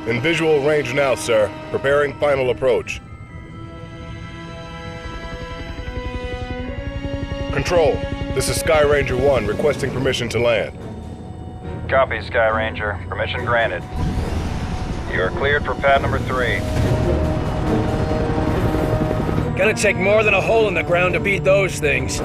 In visual range now, sir. Preparing final approach. Control, this is Sky Ranger 1 requesting permission to land. Copy, Sky Ranger. Permission granted. You are cleared for pad number 3. Gonna take more than a hole in the ground to beat those things.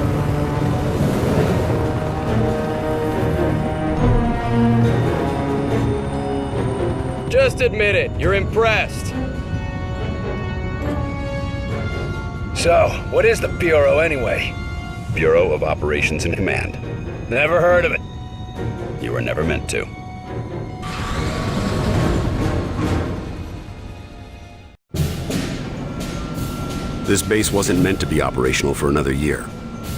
Just admit it, you're impressed. So, what is the Bureau anyway? Bureau of Operations and Command. Never heard of it. You were never meant to. This base wasn't meant to be operational for another year.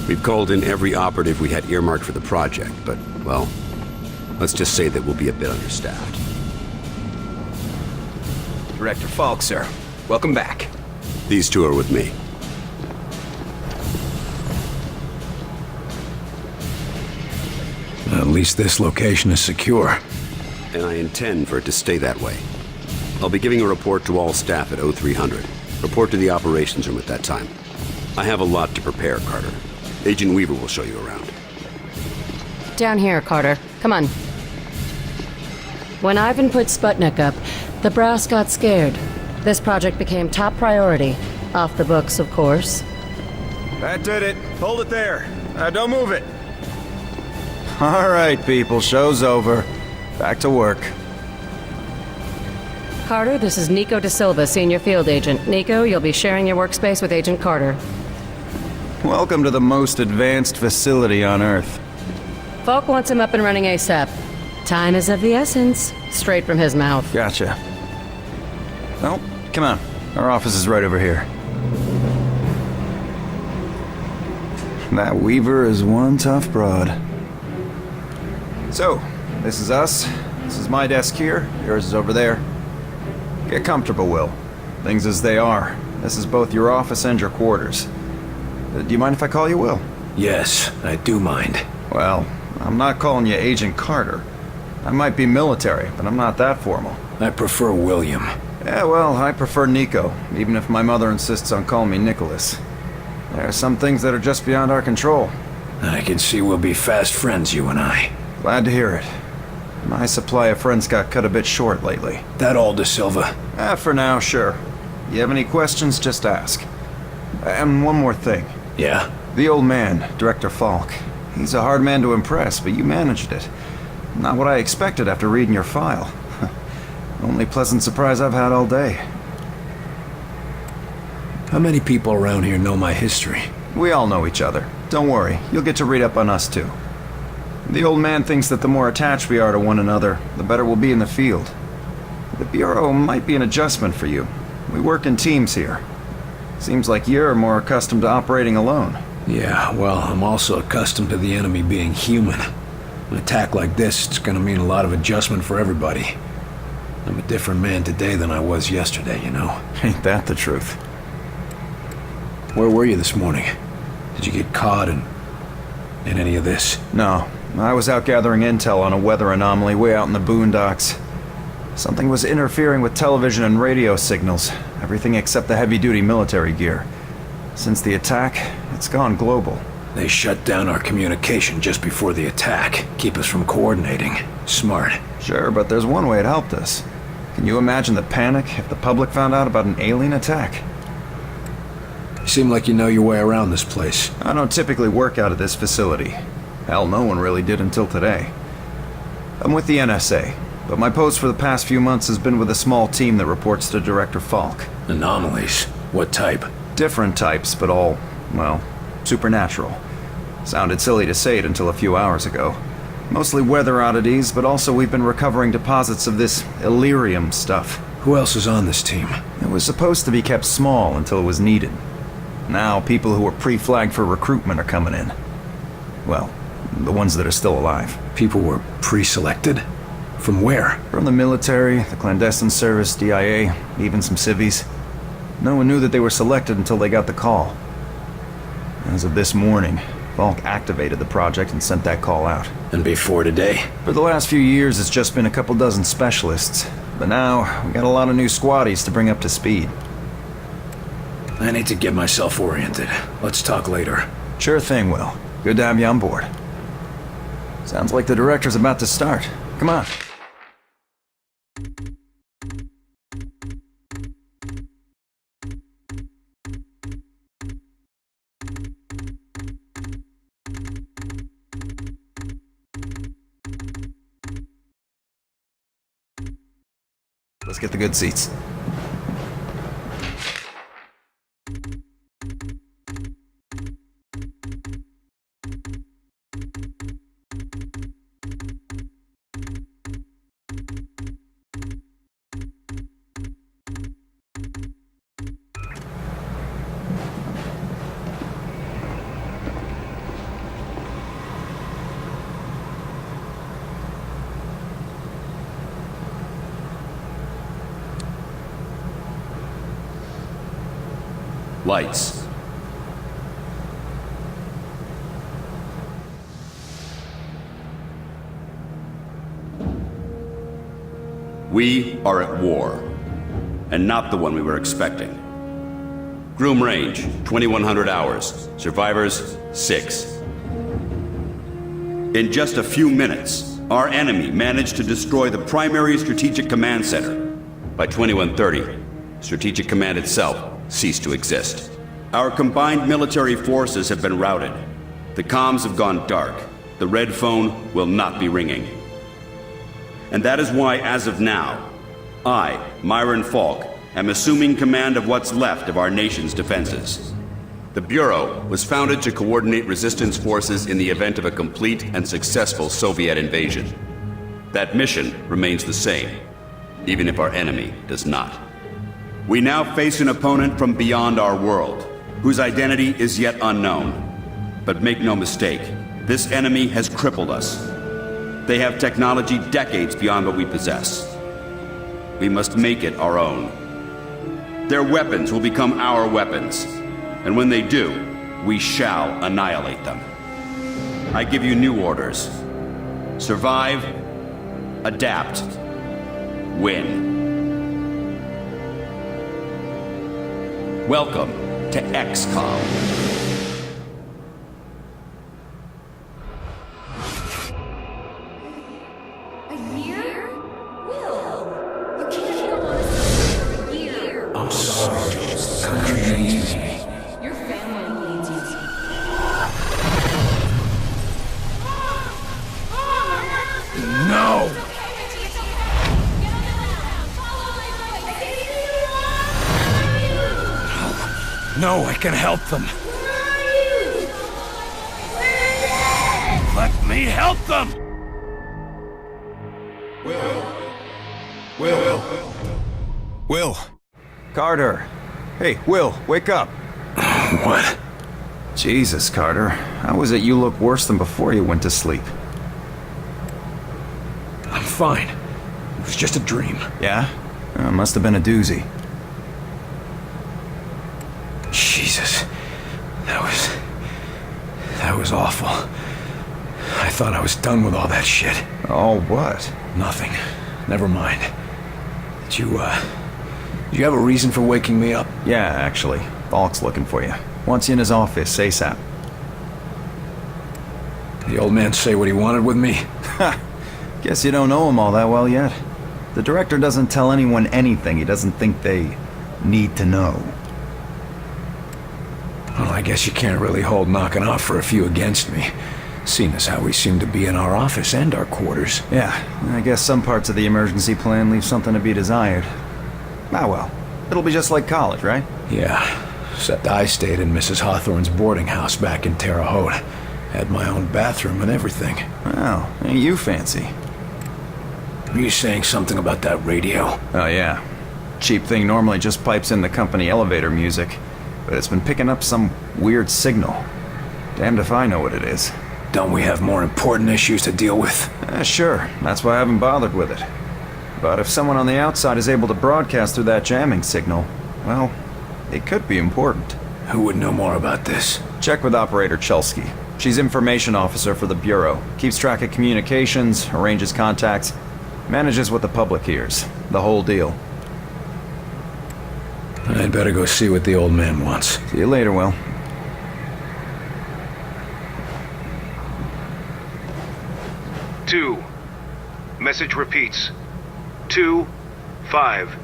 We've called in every operative we had earmarked for the project, but, well, let's just say that we'll be a bit understaffed. Director Falk, sir. Welcome back. These two are with me. At least this location is secure. And I intend for it to stay that way. I'll be giving a report to all staff at 0300. Report to the operations room at that time. I have a lot to prepare, Carter. Agent Weaver will show you around. Down here, Carter. Come on. When Ivan put Sputnik up, the brass got scared. This project became top priority. Off the books, of course. That did it. Hold it there. Don't move it. All right, people. Show's over. Back to work. Carter, this is Nico Da Silva, Senior Field Agent. Nico, you'll be sharing your workspace with Agent Carter. Welcome to the most advanced facility on Earth. Falk wants him up and running ASAP. Time is of the essence. Straight from his mouth. Gotcha. Well, come on. Our office is right over here. That Weaver is one tough broad. So, this is us. This is my desk here. Yours is over there. Get comfortable, Will. Things as they are. This is both your office and your quarters. Do you mind if I call you Will? Yes, I do mind. Well, I'm not calling you Agent Carter. I might be military, but I'm not that formal. I prefer William. Yeah, well, I prefer Nico, even if my mother insists on calling me Nicholas. There are some things that are just beyond our control. I can see we'll be fast friends, you and I. Glad to hear it. My supply of friends got cut a bit short lately. That all, Da Silva? For now, sure. You have any questions, just ask. And one more thing. Yeah? The old man, Director Falk. He's a hard man to impress, but you managed it. Not what I expected after reading your file. Only pleasant surprise I've had all day. How many people around here know my history? We all know each other. Don't worry, you'll get to read up on us too. The old man thinks that the more attached we are to one another, the better we'll be in the field. The Bureau might be an adjustment for you. We work in teams here. Seems like you're more accustomed to operating alone. Yeah, well, I'm also accustomed to the enemy being human. An attack like this, it's gonna mean a lot of adjustment for everybody. I'm a different man today than I was yesterday, you know? Ain't that the truth? Where were you this morning? Did you get caught in any of this? No. I was out gathering intel on a weather anomaly way out in the boondocks. Something was interfering with television and radio signals, everything except the heavy-duty military gear. Since the attack, it's gone global. They shut down our communication just before the attack, keep us from coordinating. Smart. Sure, but there's one way it helped us. Can you imagine the panic if the public found out about an alien attack? You seem like you know your way around this place. I don't typically work out of this facility. Hell, no one really did until today. I'm with the NSA, but my post for the past few months has been with a small team that reports to Director Falk. Anomalies? What type? Different types, but all, well, supernatural. Sounded silly to say it until a few hours ago. Mostly weather oddities, but also we've been recovering deposits of this Illyrium stuff. Who else is on this team? It was supposed to be kept small until it was needed. Now, people who were pre-flagged for recruitment are coming in. Well, the ones that are still alive. People were pre-selected? From where? From the military, the clandestine service, DIA, even some civvies. No one knew that they were selected until they got the call. As of this morning, Falk activated the project and sent that call out. And before today? For the last few years, it's just been a couple dozen specialists. But now, we got a lot of new squaddies to bring up to speed. I need to get myself oriented. Let's talk later. Sure thing, Will. Good to have you on board. Sounds like the director's about to start. Come on. Let's get the good seats. Lights. We are at war, and not the one we were expecting. Groom range, 2100 hours. Survivors, 6. In just a few minutes, our enemy managed to destroy the primary Strategic Command Center. By 2130, Strategic Command itself ceased to exist. Our combined military forces have been routed. The comms have gone dark. The red phone will not be ringing. And that is why, as of now, I, Myron Falk, am assuming command of what's left of our nation's defenses. The Bureau was founded to coordinate resistance forces in the event of a complete and successful Soviet invasion. That mission remains the same, even if our enemy does not. We now face an opponent from beyond our world, whose identity is yet unknown. But make no mistake, this enemy has crippled us. They have technology decades beyond what we possess. We must make it our own. Their weapons will become our weapons, and when they do, we shall annihilate them. I give you new orders. Survive, adapt, win. Welcome to XCOM. A year? Will, you can't go on a for a year. I'm sorry. The country needs me. Your family needs you. No! No, I can help them. Let me help them! Will. Carter. Hey, Will, wake up. What? Jesus, Carter. How is it you look worse than before you went to sleep? I'm fine. It was just a dream. Yeah? Must have been a doozy. Jesus. That was awful. I thought I was done with all that shit. Oh, what? Nothing. Never mind. Did you have a reason for waking me up? Yeah, actually. Falk's looking for you. Wants you in his office, ASAP. The old man say what he wanted with me? Ha! Guess you don't know him all that well yet. The director doesn't tell anyone anything he doesn't think they need to know. Well, I guess you can't really hold knocking off for a few against me, seeing as how we seem to be in our office and our quarters. Yeah, I guess some parts of the emergency plan leave something to be desired. Ah well, it'll be just like college, right? Yeah, except I stayed in Mrs. Hawthorne's boarding house back in Terre Haute. Had my own bathroom and everything. Well, ain't you fancy? Were you saying something about that radio? Oh yeah. Cheap thing normally just pipes in the company elevator music, but it's been picking up some weird signal. Damned if I know what it is. Don't we have more important issues to deal with? Sure, that's why I haven't bothered with it. But if someone on the outside is able to broadcast through that jamming signal, well, it could be important. Who would know more about this? Check with Operator Chelsky. She's information officer for the Bureau. Keeps track of communications, arranges contacts, manages what the public hears. The whole deal. I'd better go see what the old man wants. See you later, Will. Two. Message repeats. 250.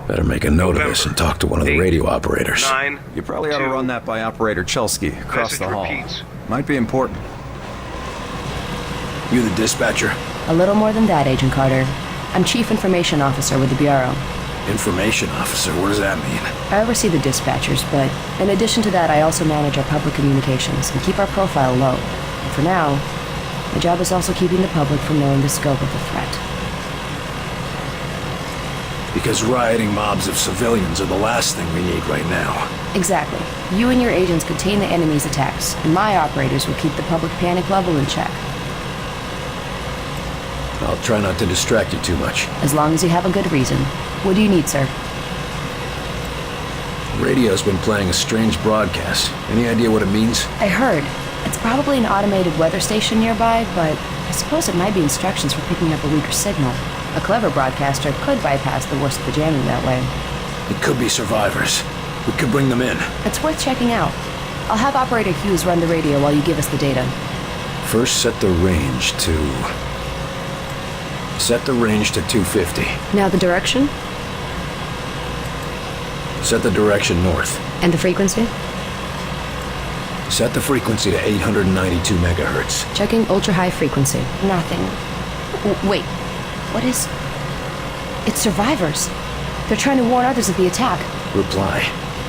Better make a note of this and talk to one of the radio operators. 9. You probably ought to run that by Operator Chelsky across Message the hall. repeats. Might be important. You the dispatcher? A little more than that, Agent Carter. I'm Chief Information Officer with the Bureau. Information officer, what does that mean? I oversee the dispatchers, but in addition to that, I also manage our public communications and keep our profile low. And for now, my job is also keeping the public from knowing the scope of the threat. Because rioting mobs of civilians are the last thing we need right now. Exactly. You and your agents contain the enemy's attacks, and my operators will keep the public panic level in check. I'll try not to distract you too much. As long as you have a good reason. What do you need, sir? Radio's been playing a strange broadcast. Any idea what it means? I heard. It's probably an automated weather station nearby, but I suppose it might be instructions for picking up a weaker signal. A clever broadcaster could bypass the worst of the jamming that way. It could be survivors. We could bring them in. It's worth checking out. I'll have Operator Hughes run the radio while you give us the data. First, set the range to 250. Now the direction? Set the direction north. And the frequency? Set the frequency to 892 megahertz. Checking ultra-high frequency. Nothing. Wait. What is... It's survivors. They're trying to warn others of the attack. Reply.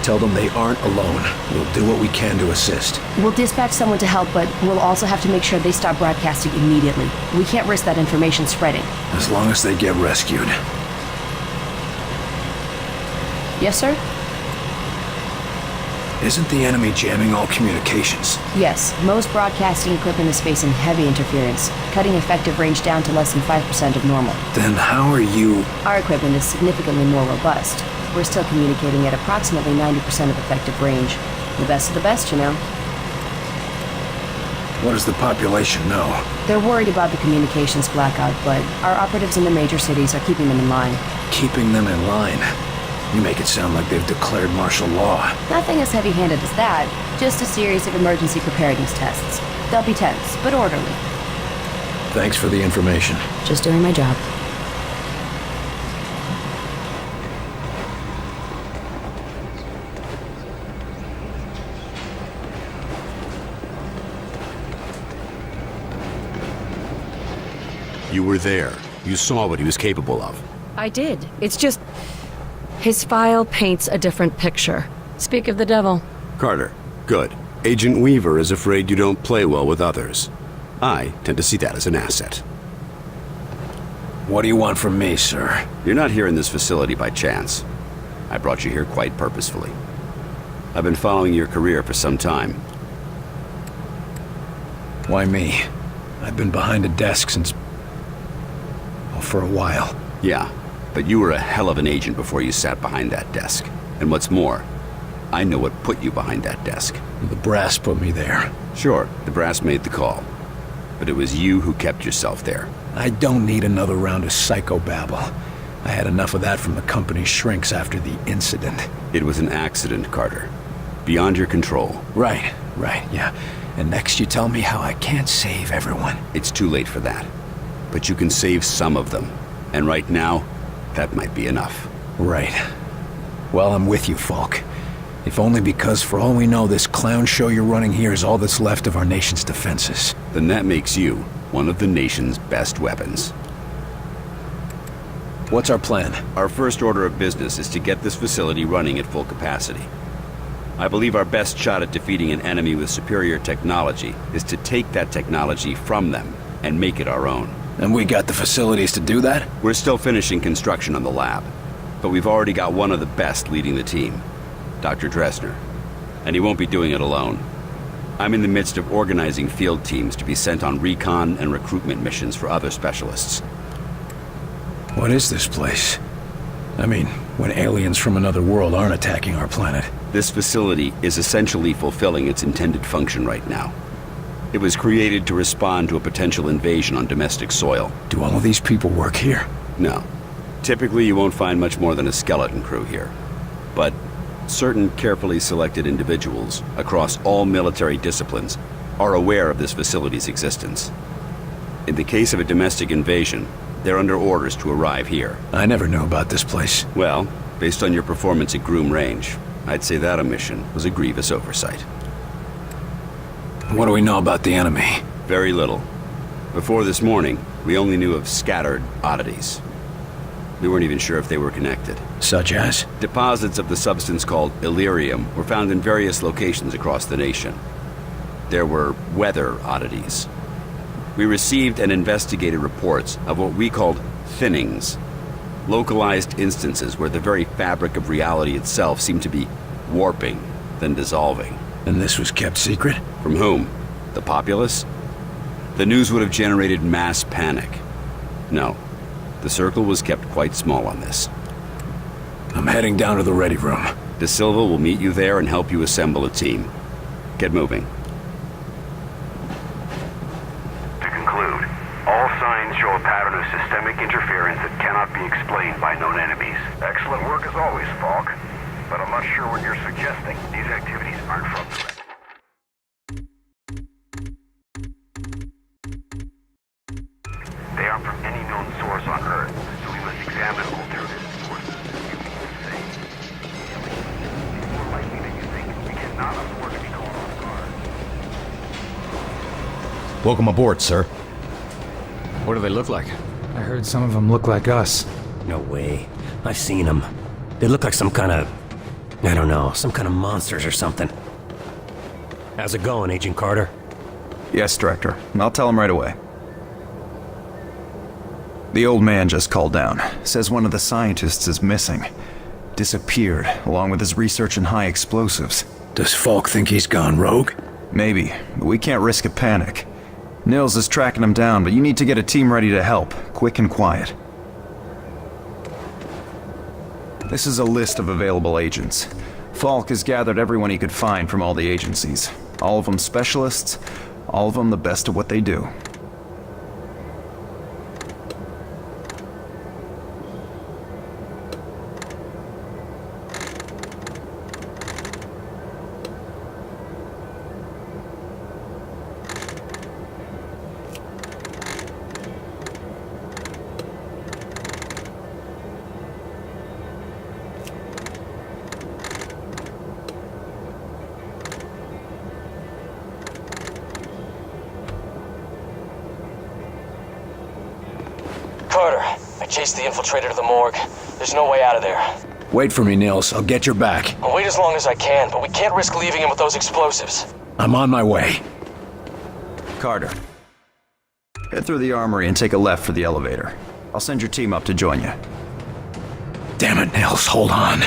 Tell them they aren't alone. We'll do what we can to assist. We'll dispatch someone to help, but we'll also have to make sure they stop broadcasting immediately. We can't risk that information spreading. As long as they get rescued. Yes, sir? Isn't the enemy jamming all communications? Yes. Most broadcasting equipment is facing heavy interference, cutting effective range down to less than 5% of normal. Then how are you... Our equipment is significantly more robust. We're still communicating at approximately 90% of effective range. The best of the best, you know. What does the population know? They're worried about the communications blackout, but our operatives in the major cities are keeping them in line. Keeping them in line? You make it sound like they've declared martial law. Nothing as heavy-handed as that. Just a series of emergency preparedness tests. They'll be tense, but orderly. Thanks for the information. Just doing my job. You were there. You saw what he was capable of. I did. It's just... His file paints a different picture. Speak of the devil. Carter, good. Agent Weaver is afraid you don't play well with others. I tend to see that as an asset. What do you want from me, sir? You're not here in this facility by chance. I brought you here quite purposefully. I've been following your career for some time. Why me? I've been behind a desk since... well, for a while. Yeah, but you were a hell of an agent before you sat behind that desk. And what's more, I know what put you behind that desk. The brass put me there. Sure, the brass made the call. But it was you who kept yourself there. I don't need another round of psychobabble. I had enough of that from the company's shrinks after the incident. It was an accident, Carter. Beyond your control. Right, yeah. And next you tell me how I can't save everyone. It's too late for that. But you can save some of them. And right now, that might be enough. Right. Well, I'm with you, Falk. If only because, for all we know, this clown show you're running here is all that's left of our nation's defenses. Then that makes you one of the nation's best weapons. What's our plan? Our first order of business is to get this facility running at full capacity. I believe our best shot at defeating an enemy with superior technology is to take that technology from them and make it our own. And we got the facilities to do that? We're still finishing construction on the lab, but we've already got one of the best leading the team, Dr. Dresner. And he won't be doing it alone. I'm in the midst of organizing field teams to be sent on recon and recruitment missions for other specialists. What is this place? I mean, when aliens from another world aren't attacking our planet. This facility is essentially fulfilling its intended function right now. It was created to respond to a potential invasion on domestic soil. Do all of these people work here? No. Typically, you won't find much more than a skeleton crew here. But certain carefully selected individuals across all military disciplines are aware of this facility's existence. In the case of a domestic invasion, they're under orders to arrive here. I never knew about this place. Well, based on your performance at Groom Range, I'd say that omission was a grievous oversight. What do we know about the enemy? Very little. Before this morning, we only knew of scattered oddities. We weren't even sure if they were connected. Such as? Deposits of the substance called Illyrium were found in various locations across the nation. There were weather oddities. We received and investigated reports of what we called thinnings. Localized instances where the very fabric of reality itself seemed to be warping, then dissolving. And this was kept secret? From whom? The populace? The news would have generated mass panic. No. The circle was kept quite small on this. I'm heading down to the ready room. De Silva will meet you there and help you assemble a team. Get moving. To conclude, all signs show a pattern of systemic interference that cannot be explained by known enemies. Excellent work as always, Falk. But I'm not sure what you're suggesting. These activities aren't from the... They aren't from any known source on Earth, so we must examine alternative sources. You mean to say? It's more likely than you think. We cannot afford to be caught off guard. Welcome aboard, sir. What do they look like? I heard some of them look like us. No way. I've seen them. They look like some kind of... I don't know, some kind of monsters or something. How's it going, Agent Carter? Yes, Director. I'll tell him right away. The old man just called down. Says one of the scientists is missing. Disappeared, along with his research in high explosives. Does Falk think he's gone rogue? Maybe, but we can't risk a panic. Nils is tracking him down, but you need to get a team ready to help, quick and quiet. This is a list of available agents. Falk has gathered everyone he could find from all the agencies. All of them specialists, all of them the best at what they do. Carter, I chased the infiltrator to the morgue. There's no way out of there. Wait for me, Nils. I'll get your back. I'll wait as long as I can, but we can't risk leaving him with those explosives. I'm on my way. Carter, head through the armory and take a left for the elevator. I'll send your team up to join you. Damn it, Nils. Hold on.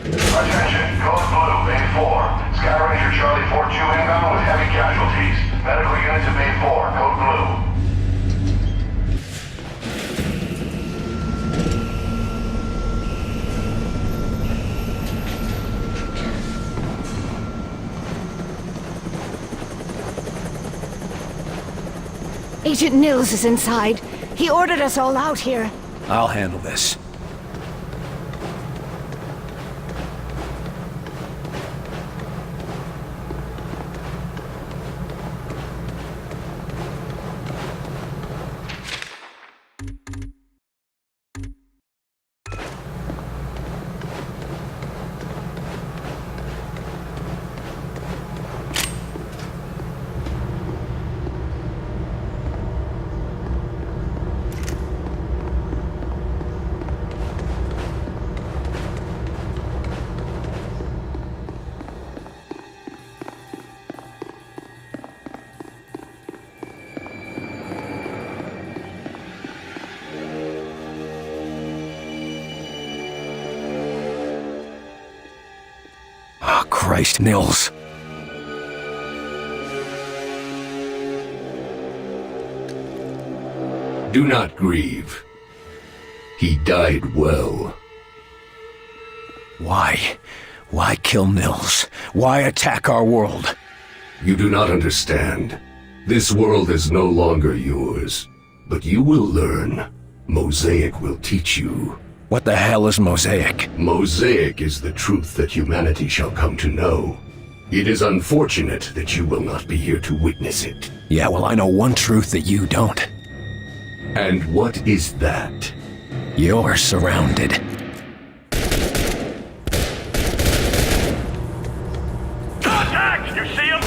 Attention, Code Blue, Bay 4. Sky Ranger Charlie 42 inbound with heavy casualties. Medical units at Bay 4, Code Blue. Agent Nils is inside. He ordered us all out here. I'll handle this. Christ, Nils. Do not grieve. He died well. Why? Why kill Nils? Why attack our world? You do not understand. This world is no longer yours, but you will learn. Mosaic will teach you. What the hell is Mosaic? Mosaic is the truth that humanity shall come to know. It is unfortunate that you will not be here to witness it. Yeah, well, I know one truth that you don't. And what is that? You're surrounded. Contact! You see him?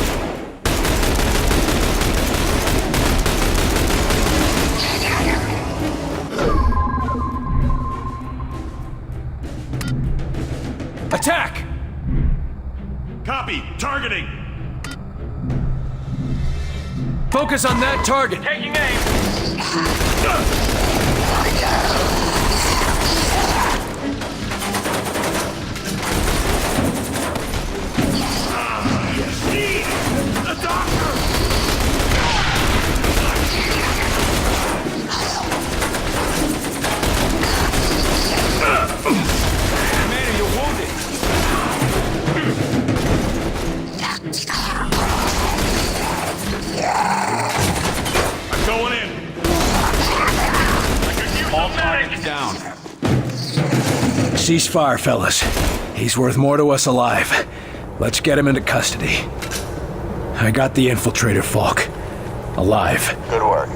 Attack! Copy. Targeting. Focus on that target! Taking aim. The doctor! Man, are you wounded? I'm going in. All targets down. Ceasefire, fellas. He's worth more to us alive. Let's get him into custody. I got the infiltrator, Falk. Alive. Good work.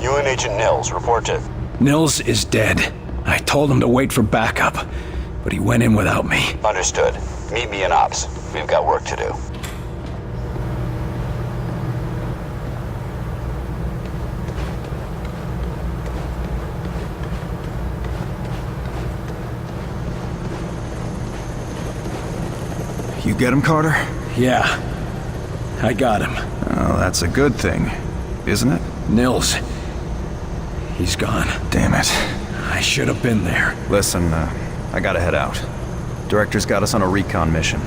You and Agent Nils, report to... Nils is dead. I told him to wait for backup, but he went in without me. Understood. Meet me in Ops. We've got work to do. You get him, Carter? Yeah. I got him. Oh, that's a good thing, isn't it? Nils. He's gone. Damn it. I should have been there. Listen, I gotta head out. Director's got us on a recon mission.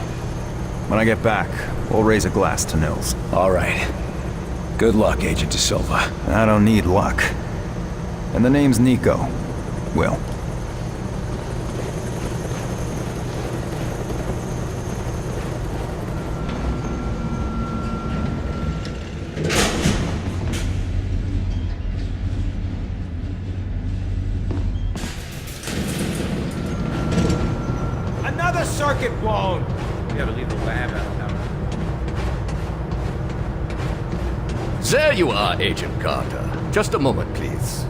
When I get back, we'll raise a glass to Nils. All right. Good luck, Agent De Silva. I don't need luck. And the name's Nico. Will. Another circuit blown! We gotta leave the lab out of town. There you are, Agent Carter. Just a moment, please.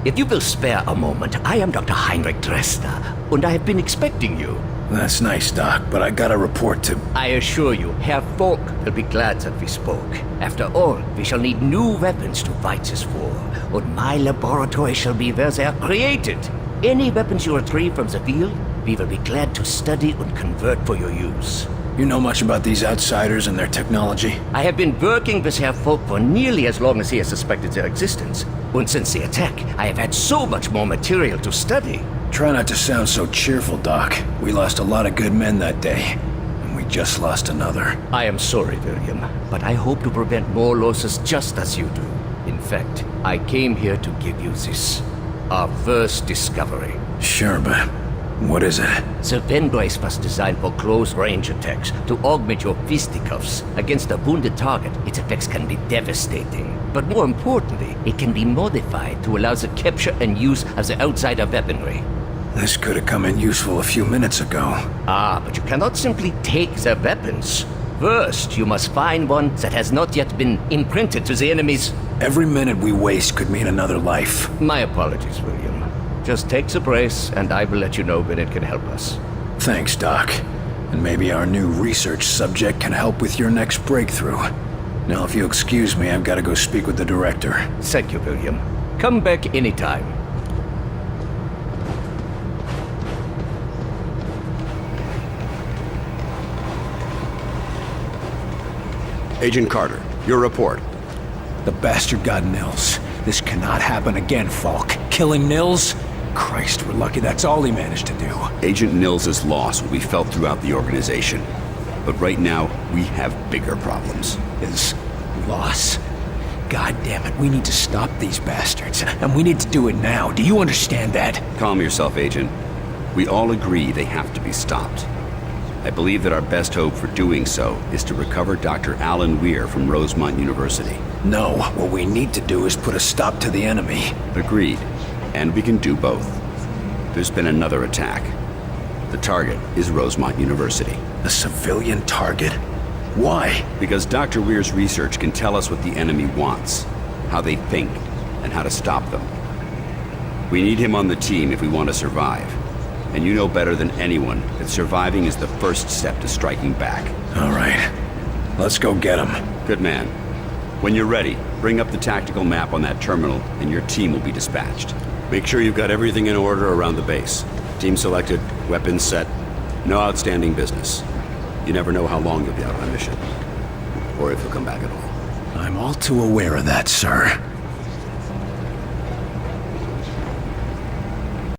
If you will spare a moment, I am Dr. Heinrich Dresner, and I have been expecting you. That's nice, Doc, but I got a report to... I assure you, Herr Falk will be glad that we spoke. After all, we shall need new weapons to fight this war, and my laboratory shall be where they are created. Any weapons you retrieve from the field, we will be glad to study and convert for your use. You know much about these outsiders and their technology? I have been working with Herr Falk for nearly as long as he has suspected their existence. And since the attack, I have had so much more material to study. Try not to sound so cheerful, Doc. We lost a lot of good men that day, and we just lost another. I am sorry, William, but I hope to prevent more losses just as you do. In fact, I came here to give you this. Our first discovery. Sure, but what is it? The Ven brace was designed for close-range attacks to augment your fisticuffs. Against a wounded target, its effects can be devastating. But more importantly, it can be modified to allow the capture and use of the outsider weaponry. This could have come in useful a few minutes ago. Ah, but you cannot simply take their weapons. First, you must find one that has not yet been imprinted to the enemies. Every minute we waste could mean another life. My apologies, William. Just take the brace, and I will let you know when it can help us. Thanks, Doc. And maybe our new research subject can help with your next breakthrough. Now, if you'll excuse me, I've got to go speak with the director. Thank you, William. Come back anytime. Agent Carter, your report. The bastard got Nils. This cannot happen again, Falk. Killing Nils? Christ, we're lucky that's all he managed to do. Agent Nils' loss will be felt throughout the organization. But right now, we have bigger problems. His loss? God damn it, we need to stop these bastards. And we need to do it now. Do you understand that? Calm yourself, Agent. We all agree they have to be stopped. I believe that our best hope for doing so is to recover Dr. Alan Weir from Rosemont University. No, what we need to do is put a stop to the enemy. Agreed. And we can do both. There's been another attack. The target is Rosemont University. A civilian target? Why? Because Dr. Weir's research can tell us what the enemy wants, how they think, and how to stop them. We need him on the team if we want to survive. And you know better than anyone that surviving is the first step to striking back. All right. Let's go get him. Good man. When you're ready, bring up the tactical map on that terminal and your team will be dispatched. Make sure you've got everything in order around the base. Team selected, weapons set, no outstanding business. You never know how long you'll be out on a mission. Or if you'll come back at all. I'm all too aware of that, sir.